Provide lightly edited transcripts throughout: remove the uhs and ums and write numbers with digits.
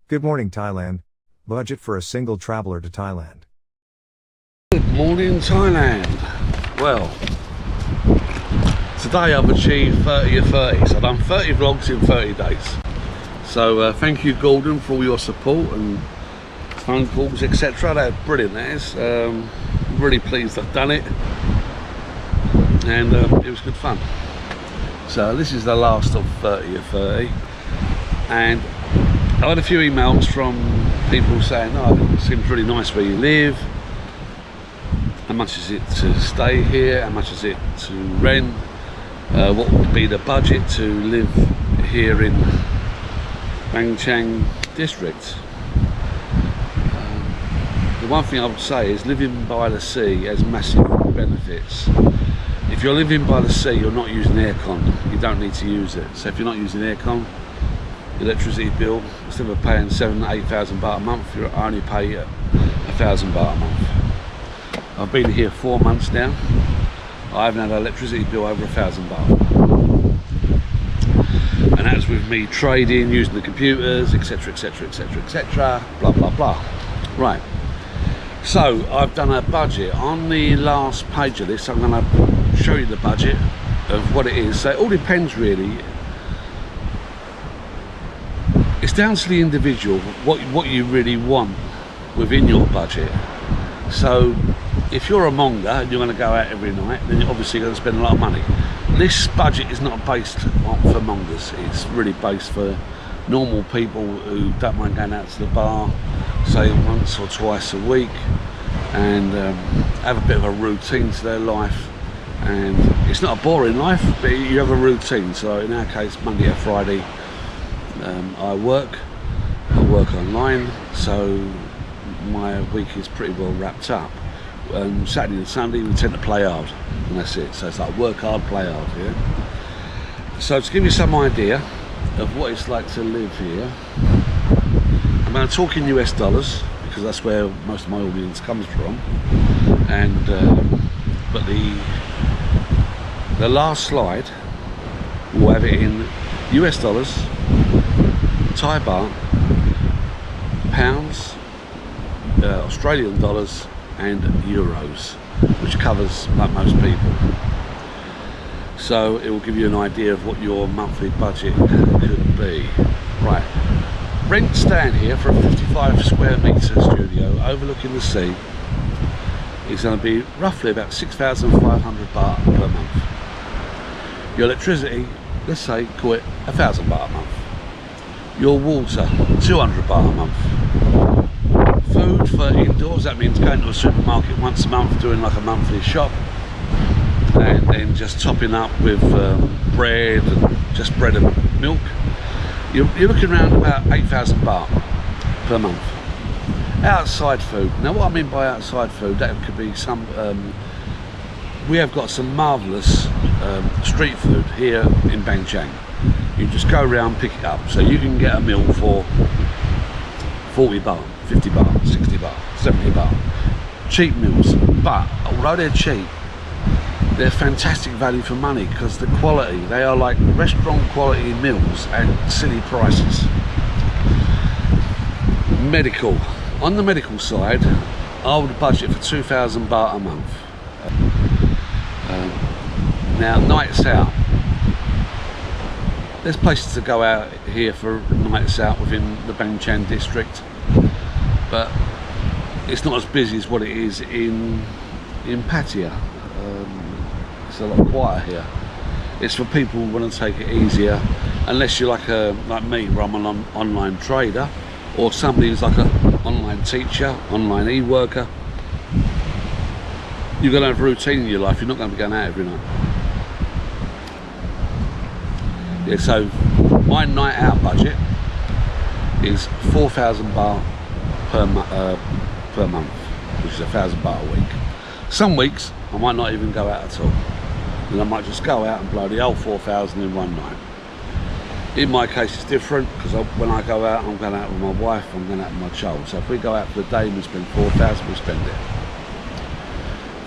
Good morning, Thailand. Budget for a single traveler to Thailand. Good morning, Thailand. Well, today I've achieved 30 of 30, so I've done 30 vlogs in 30 days. So thank you, Gordon, for all your support and phone calls, etc. That's brilliant, that is. Really pleased I've done it, and it was good fun. So this is the last of 30 of 30, and I had a few emails from people saying, oh, it seems really nice where you live. How much is it to stay here? How much is it to rent? What would be the budget to live here in Bang Chang district? The one thing I would say is living by the sea has massive benefits. If you're living by the sea, you're not using aircon. You don't need to use it. So if you're not using aircon, electricity bill, instead of paying 7,000 to 8,000 baht a month, you only pay 1,000 baht a month. I've been here 4 months now. I haven't had an electricity bill over 1,000 baht, and that's with me trading, using the computers, etc, etc, etc, etc, blah blah blah. Right, so I've done a budget. On the last page of this, I'm going to show you the budget of what it is. So it all depends really. It's down to the individual what you really want within your budget. So if you're a monger and you're going to go out every night, then you're obviously going to spend a lot of money. This budget is not based for mongers. It's really based for normal people who don't mind going out to the bar, say once or twice a week, and have a bit of a routine to their life. And it's not a boring life, but you have a routine. So in our case, Monday to Friday, I work online, so my week is pretty well wrapped up. Saturday and Sunday we tend to play hard, and that's it. So it's like work hard, play hard, yeah. So to give you some idea of what it's like to live here, I'm going to talk in US dollars because that's where most of my audience comes from. And but the last slide will have it in US dollars, Thai baht, pounds, Australian dollars and euros, which covers like most people. So it will give you an idea of what your monthly budget could be. Right, rent stand here for a 55 square metre studio overlooking the sea is going to be roughly about 6,500 baht per month. Your electricity, let's say, call it 1,000 baht a month. Your water, 200 baht a month. Food for indoors, that means going to a supermarket once a month, doing like a monthly shop, and then just topping up with bread, and just bread and milk. You're looking around about 8,000 baht per month. Outside food, now what I mean by outside food, that could be some, we have got some marvellous street food here in Bang Chang. You just go around, pick it up, so you can get a meal for 40 baht, 50 baht, 60 baht, 70 baht. Cheap meals, but although they're cheap, they're fantastic value for money because the quality, they are like restaurant quality meals at silly prices. Medical, on the medical side, I would budget for 2,000 baht a month. Now nights out, there's places to go out here for nights out within the Bang Chang district, but it's not as busy as what it is in Pattaya. It's a lot quieter here. It's for people who want to take it easier, unless you're like me, where I'm an online trader, or somebody who's like an online teacher, online e-worker. You're going to have a routine in your life. You're not going to be going out every night. Yeah, so my night out budget is 4,000 baht per month, which is 1,000 baht a week. Some weeks I might not even go out at all, and I might just go out and blow the whole 4,000 in one night. In my case it's different because when I go out, I'm going out with my wife, I'm going out with my child. So if we go out for the day and we spend 4,000, we spend it.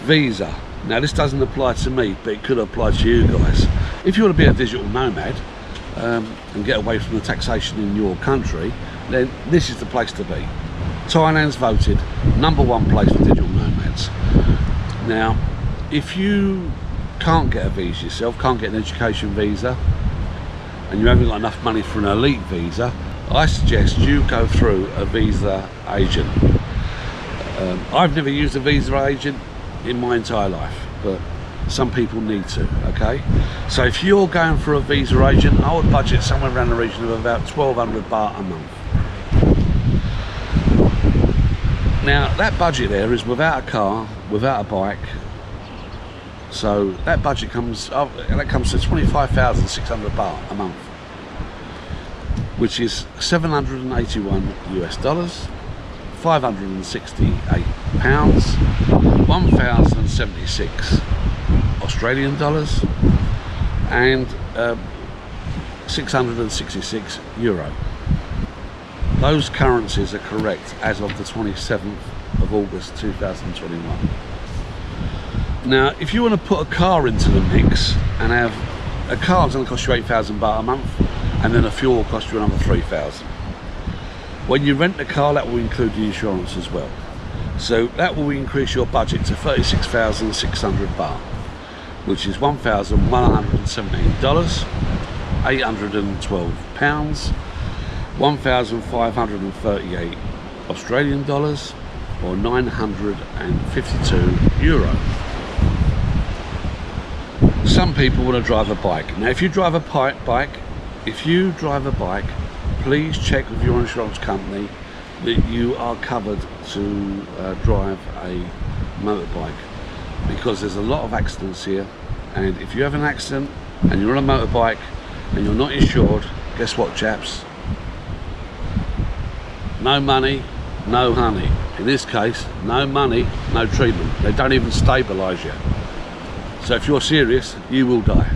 Visa. Now this doesn't apply to me, but it could apply to you guys. If you want to be a digital nomad and get away from the taxation in your country, then this is the place to be. Thailand's voted #1 place for digital nomads. Now, if you can't get a visa yourself, can't get an education visa, and you haven't got enough money for an elite visa, I suggest you go through a visa agent. I've never used a visa agent in my entire life, but some people need to, okay? So if you're going for a visa agent, I would budget somewhere around the region of about 1,200 baht a month. Now that budget there is without a car, without a bike, so that budget comes to 25,600 baht a month, which is 781 US dollars, 568 pounds, 1,076 Australian dollars, and 666 euro. Those currencies are correct as of the 27th of August 2021. Now, if you want to put a car into the mix and have a car, it's going to cost you 8,000 baht a month, and then a fuel will cost you another 3,000. When you rent the car, that will include the insurance as well. So that will increase your budget to 36,600 baht, which is $1,117, 812 pounds, 1,538 Australian dollars, or 952 euro. Some people want to drive a bike. Now, if you drive a bike, please check with your insurance company that you are covered to drive a motorbike, because there's a lot of accidents here, and if you have an accident and you're on a motorbike and you're not insured, guess what, chaps? No money, no honey. In this case, no money, no treatment. They don't even stabilise you. So if you're serious, you will die.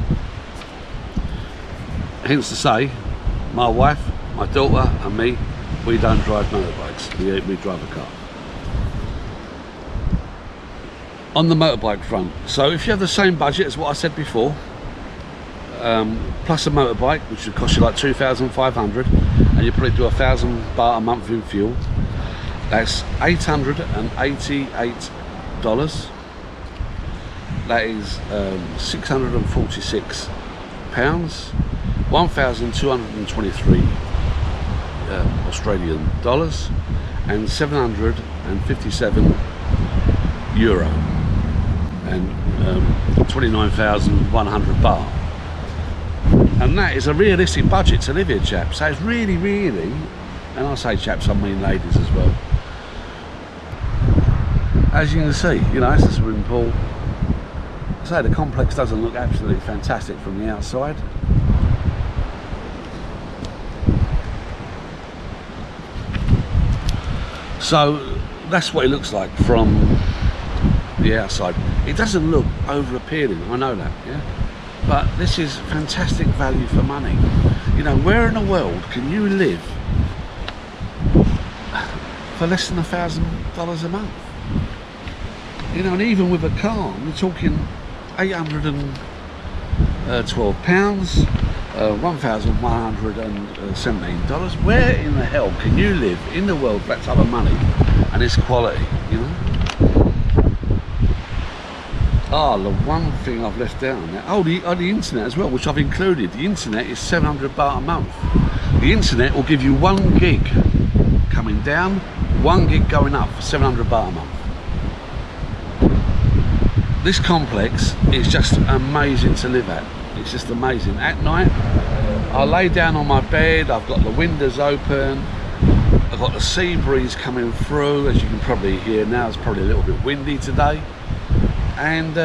Hence to say, my wife, my daughter and me, we don't drive motorbikes, we drive a car. On the motorbike front, so if you have the same budget as what I said before, plus a motorbike, which would cost you like 2,500, and you probably do 1,000 baht a month in fuel, that's $888. That is 646 pounds, 1,223 Australian dollars, and 757 euro, and 29,100 baht. And that is a realistic budget to live here, chaps. So it's really, really, and I say chaps, I mean ladies as well. As you can see, you know, it's a swimming pool. So the complex doesn't look absolutely fantastic from the outside. So that's what it looks like from the outside. It doesn't look over appealing, I know that, yeah, but this is fantastic value for money. You know, where in the world can you live for less than $1,000 a month? You know, and even with a car, we're talking 812 pounds, $1,117. Where in the hell can you live in the world for that type of money and its quality, you know? Oh, the one thing I've left down there. Oh, the internet as well, which I've included. The internet is 700 baht a month. The internet will give you 1 gig coming down, 1 gig going up for 700 baht a month. This complex is just amazing to live at. It's just amazing. At night, I lay down on my bed, I've got the windows open, I've got the sea breeze coming through, as you can probably hear now. It's probably a little bit windy today. And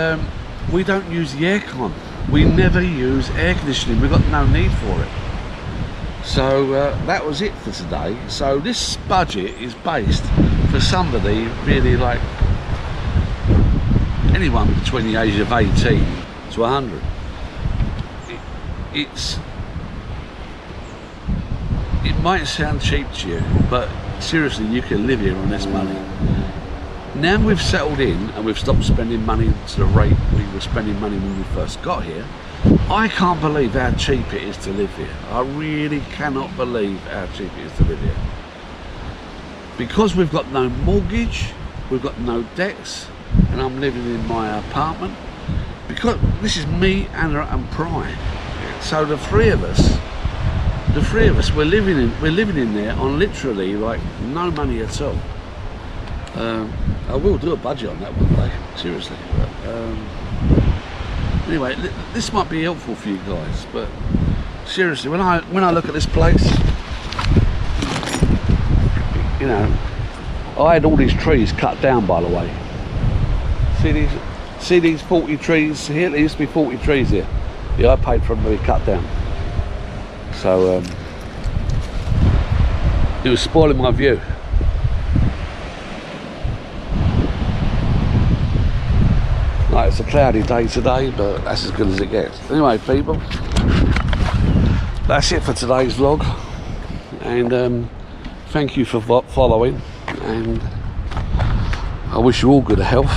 we don't use the aircon. We never use air conditioning. We've got no need for it. So that was it for today. So this budget is based for somebody really like anyone between the age of 18 to 100. It might sound cheap to you, but seriously, you can live here on this money. Now we've settled in and we've stopped spending money to the rate we were spending money when we first got here, I can't believe how cheap it is to live here. I really cannot believe how cheap it is to live here. because we've got no mortgage, we've got no debts, and I'm living in my apartment. Because this is me, Anna, and Bryan. So the three of us, we're living in there on literally like no money at all. I will do a budget on that one day, seriously. But, anyway, this might be helpful for you guys. But seriously, when I look at this place, you know, I had all these trees cut down, by the way. See these 40 trees here? There used to be 40 trees here. Yeah, I paid for them to be cut down. So it was spoiling my view. Like, it's a cloudy day today, but that's as good as it gets. Anyway, people, that's it for today's vlog. And thank you for following. And I wish you all good health.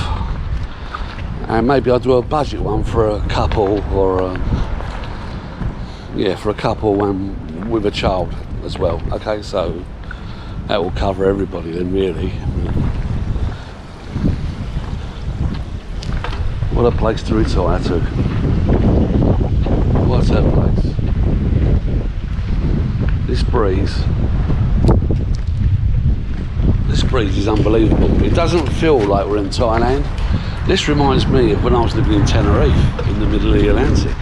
And maybe I'll do a budget one for a couple, or yeah, for a couple with a child as well. Okay, so that will cover everybody then, really. What a place to retire to. What's that place? This breeze is unbelievable. It doesn't feel like we're in Thailand. This reminds me of when I was living in Tenerife, in the middle of the Atlantic.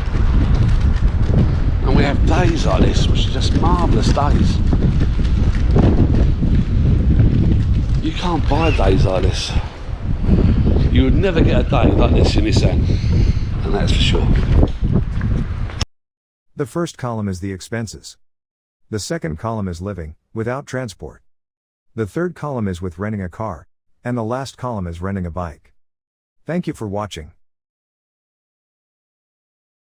And we have days like this, which are just marvellous days. You can't buy days like this. You would never get a day like this in this end, and that's for sure. The first column is the expenses. The second column is living, without transport. The third column is with renting a car, and the last column is renting a bike. Thank you for watching.